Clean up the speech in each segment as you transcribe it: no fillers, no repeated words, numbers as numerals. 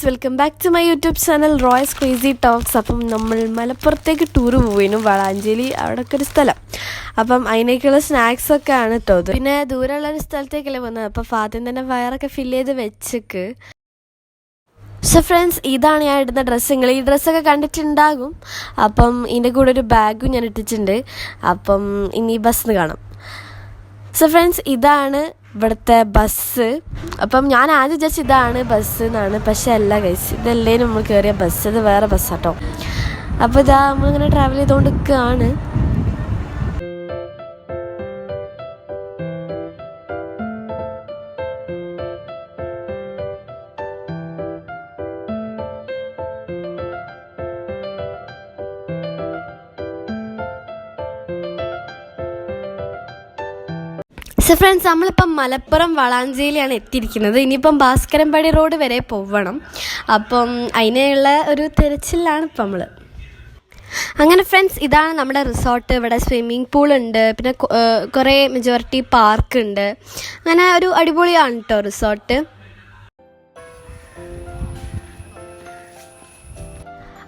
Welcome back to my YouTube channel Royce crazy talks. അപ്പം നമ്മൾ മലപ്പുറത്തേക്ക് tour പോയിരുന്നു, വളാഞ്ചേരി അവിടെയൊക്കെ ഒരു സ്ഥലം. അപ്പം അതിനേക്കുള്ള സ്നാക്സൊക്കെ ആണ് കേട്ടോ. പിന്നെ ദൂരമുള്ളൊരു സ്ഥലത്തേക്കല്ലേ വന്നത്. അപ്പോൾ ആദ്യം തന്നെ വയറൊക്കെ ഫില്ല് ചെയ്ത് വെച്ചേക്ക്. സോ ഫ്രണ്ട്സ്, ഇതാണ് ഞാൻ ഇടുന്ന ഡ്രസ്സുകൾ. ഈ ഡ്രസ്സൊക്കെ കണ്ടിട്ടുണ്ടാകും. അപ്പം ഇതിൻ്റെ കൂടെ ഒരു ബാഗും ഞാൻ ഇട്ടിട്ടുണ്ട്. അപ്പം ഇനി ബസ്സിന് കാണാം. സോ ഫ്രണ്ട്സ്, ഇതാണ് ഇവിടുത്തെ ബസ്. അപ്പം ഞാൻ ആദ്യം വിചാരിച്ചു ഇതാണ് ബസ് എന്നാണ്, പക്ഷെ അല്ല ഗൈസ്, ഇതല്ലേ നമ്മൾ കയറിയ ബസ്, ഇത് വേറെ ബസ്സാട്ടോ. അപ്പോൾ ഇതാ നമ്മളിങ്ങനെ ട്രാവൽ ചെയ്തുകൊണ്ട് നിൽക്കുകയാണ്. സോ ഫ്രണ്ട്സ്, നമ്മളിപ്പം മലപ്പുറം വളാഞ്ചേരിയാണ് എത്തിയിരിക്കുന്നത്. ഇനിയിപ്പം ഭാസ്കരൻപടി റോഡ് വരെ പോവണം. അപ്പം അതിനുള്ള ഒരു തിരച്ചിലാണ് ഇപ്പം നമ്മൾ. അങ്ങനെ ഫ്രണ്ട്സ്, ഇതാണ് നമ്മുടെ റിസോർട്ട്. ഇവിടെ സ്വിമ്മിങ് പൂളുണ്ട്, പിന്നെ കുറേ മെജോറിറ്റി പാർക്ക് ഉണ്ട്. അങ്ങനെ ഒരു അടിപൊളിയാണ് കേട്ടോ റിസോർട്ട്.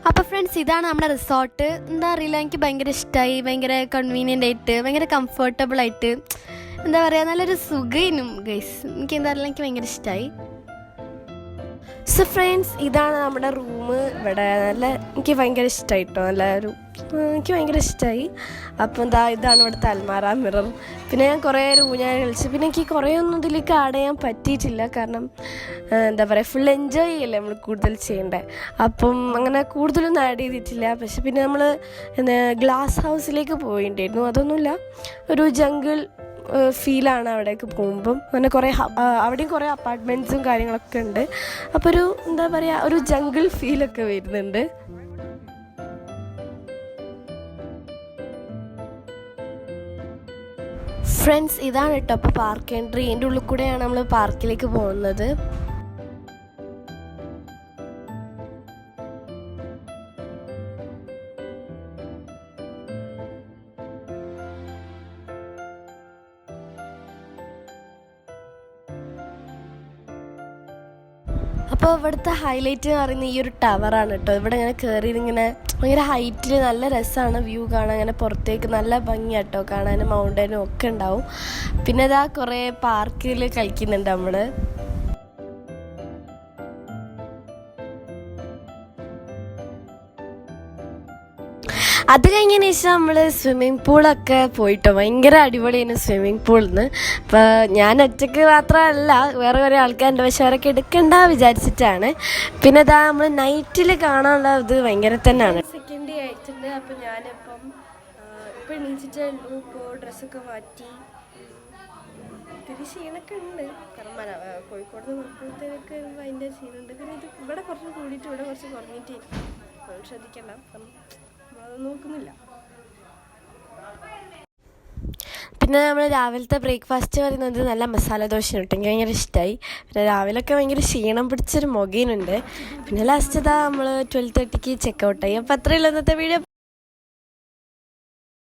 അപ്പോൾ ഫ്രണ്ട്സ്, ഇതാണ് നമ്മുടെ റിസോർട്ട്. എന്താ അറിയില്ല, എനിക്ക് ഭയങ്കര ഇഷ്ടമായി. ഭയങ്കര കൺവീനിയൻ്റ് ആയിട്ട്, ഭയങ്കര കംഫർട്ടബിൾ ആയിട്ട്, എന്താ പറയുക, നല്ലൊരു സുഖനും ഗൈസ്. എനിക്ക് എന്താ പറയുക, എനിക്ക് ഭയങ്കര ഇഷ്ടമായി. സോ ഫ്രണ്ട്സ്, ഇതാണ് നമ്മുടെ റൂം. ഇവിടെ എനിക്ക് ഭയങ്കര ഇഷ്ടമായിട്ടോ, എനിക്ക് ഭയങ്കര ഇഷ്ടമായി. അപ്പോൾ ഇതാണ് ഇവിടുത്തെ അൽമാര, മിറർ. പിന്നെ ഞാൻ കുറേ ഊഞ്ഞാൽ കളിച്ചു. പിന്നെ എനിക്ക് കുറേ ഒന്നും ഇതിലേക്ക് ആഡ് ചെയ്യാൻ പറ്റിയിട്ടില്ല, കാരണം എന്താ പറയുക, ഫുൾ എൻജോയ് ചെയ്യല്ലേ നമ്മൾ കൂടുതൽ ചെയ്യേണ്ടത്. അപ്പം അങ്ങനെ കൂടുതലൊന്നും ആഡ് ചെയ്തിട്ടില്ല. പക്ഷെ പിന്നെ നമ്മൾ ഗ്ലാസ് ഹൗസിലേക്ക് പോയിട്ടുണ്ടായിരുന്നു. അതൊന്നുമില്ല, ഒരു ജംഗിൾ ഫീലാണ് അവിടേക്ക് പോകുമ്പം. അങ്ങനെ അവിടെയും കുറേ അപ്പാർട്ട്മെൻറ്റ്സും കാര്യങ്ങളൊക്കെ ഉണ്ട്. അപ്പോൾ ഒരു എന്താ പറയുക, ഒരു ജംഗിൾ ഫീലൊക്കെ വരുന്നുണ്ട്. ഫ്രണ്ട്സ്, ഇതാണ് കേട്ടോ അപ്പോൾ പാർക്ക് എൻട്രി. ഇതിൻ്റെ ഉള്ളിൽ കൂടെയാണ് നമ്മൾ പാർക്കിലേക്ക് പോകുന്നത്. അപ്പോൾ ഇവിടുത്തെ ഹൈലൈറ്റ് എന്ന് പറയുന്നത് ഈ ഒരു ടവറാണ് കേട്ടോ. ഇവിടെ ഇങ്ങനെ കയറി ഇങ്ങനെ ഭയങ്കര ഹൈറ്റിൽ നല്ല രസമാണ് വ്യൂ കാണാൻ. അങ്ങനെ പുറത്തേക്ക് നല്ല ഭംഗിയാണ് കേട്ടോ കാണാനും, മൗണ്ടനും ഒക്കെ ഉണ്ടാവും. പിന്നെ ഇതാ കുറേ പാർക്കിൽ കളിക്കുന്നുണ്ട് നമ്മൾ. അത് കഴിഞ്ഞതിന് ശേഷം നമ്മൾ സ്വിമ്മിങ് പൂളൊക്കെ പോയിട്ടോ. ഭയങ്കര അടിപൊളിയാണ് സ്വിമ്മിങ് പൂളിൽ നിന്ന്. അപ്പോൾ ഞാൻ ഒറ്റയ്ക്ക് മാത്രമല്ല, വേറെ കുറേ ആൾക്കാരുണ്ട്, പക്ഷെ അവരൊക്കെ എടുക്കണ്ട വിചാരിച്ചിട്ടാണ്. പിന്നെ ഇതാ നമ്മൾ നൈറ്റിൽ കാണാനുള്ള ഇത് ഭയങ്കര തന്നെയാണ്. സെക്കൻഡ് ഡേ ആയിട്ടുണ്ട്. അപ്പോൾ ഞാനിപ്പം ഇപ്പോൾ എണീച്ചിട്ടേ ഉള്ളൂ. ഇപ്പോൾ ഡ്രസ്സൊക്കെ മാറ്റി ഇത്തിരി ക്ഷീണമൊക്കെ ഉണ്ട്. കാരണം കോഴിക്കോട് നിന്ന് മലപ്പുറത്തേക്ക് അതിൻ്റെ ക്ഷീണമുണ്ട്. പിന്നെ ഇത് ഇവിടെ കുറച്ച് കൂടിയിട്ട് ഇവിടെ കുറച്ച് കുറഞ്ഞിട്ട് ശ്രദ്ധിക്കണ്ട, നോക്കുന്നില്ല. പിന്നെ നമ്മൾ രാവിലത്തെ ബ്രേക്ക്ഫാസ്റ്റ് പറയുന്നത് നല്ല മസാല ദോശ കിട്ടും. എനിക്ക് ഭയങ്കര ഇഷ്ടമായി. പിന്നെ രാവിലെയൊക്കെ ഭയങ്കര ക്ഷീണം പിടിച്ചൊരു മുഖേനുണ്ട്. പിന്നെ ലാസ്റ്റ് നമ്മൾ 12:30 ചെക്കൗട്ടായി. അപ്പോൾ അത്രയുള്ള ഇന്നത്തെ വീഡിയോ.